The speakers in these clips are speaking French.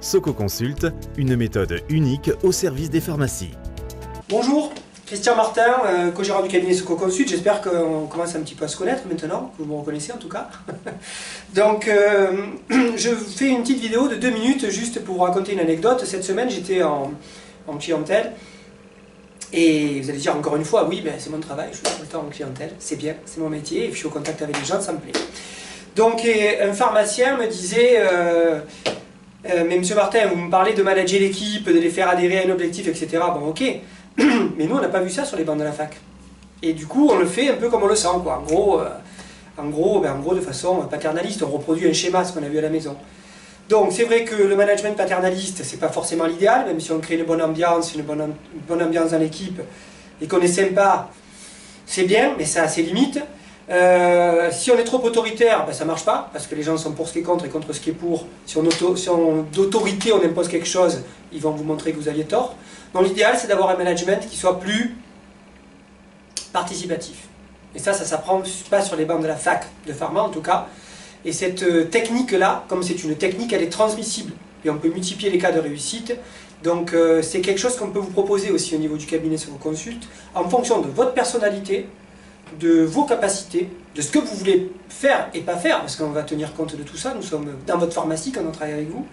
SocoConsult, une méthode unique au service des pharmacies. Bonjour, Christian Martin, co-gérant du cabinet SocoConsult. J'espère qu'on commence un petit peu à se connaître maintenant, que vous me reconnaissez en tout cas. Donc, je fais une petite vidéo de 2 minutes juste pour vous raconter une anecdote. Cette semaine, j'étais en clientèle. Et vous allez dire encore une fois, oui, ben, c'est mon travail, je suis tout le temps en clientèle, c'est bien, c'est mon métier, et puis je suis au contact avec les gens, ça me plaît. Donc un pharmacien me disait, mais monsieur Martin, vous me parlez de manager l'équipe, de les faire adhérer à un objectif, etc. Bon, ok, mais nous on n'a pas vu ça sur les bancs de la fac. Et du coup, on le fait un peu comme on le sent, quoi. En gros, de façon paternaliste, on reproduit un schéma, ce qu'on a vu à la maison. Donc c'est vrai que le management paternaliste, c'est pas forcément l'idéal, même si on crée une bonne ambiance dans l'équipe et qu'on est sympa, c'est bien, mais ça a ses limites. Si on est trop autoritaire, ben, ça marche pas, parce que les gens sont pour ce qui est contre et contre ce qui est pour. Si d'autorité on impose quelque chose, ils vont vous montrer que vous aviez tort. Donc l'idéal c'est d'avoir un management qui soit plus participatif. Et ça s'apprend pas sur les bancs de la fac de pharma en tout cas. Et cette technique-là, comme c'est une technique, elle est transmissible. Et on peut multiplier les cas de réussite. Donc c'est quelque chose qu'on peut vous proposer aussi au niveau du cabinet SocoConsult, en fonction de votre personnalité, de vos capacités, de ce que vous voulez faire et pas faire, parce qu'on va tenir compte de tout ça. Nous sommes dans votre pharmacie quand on travaille avec vous,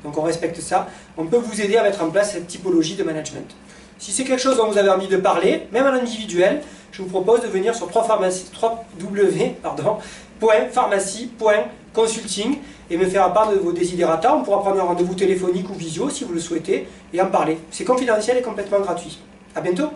donc on respecte ça. On peut vous aider à mettre en place cette typologie de management. Si c'est quelque chose dont vous avez envie de parler, même en individuel, je vous propose de venir sur www.pharmacie.consulting et me faire part de vos desiderata. On pourra prendre un rendez-vous téléphonique ou visio si vous le souhaitez et en parler. C'est confidentiel et complètement gratuit. A bientôt.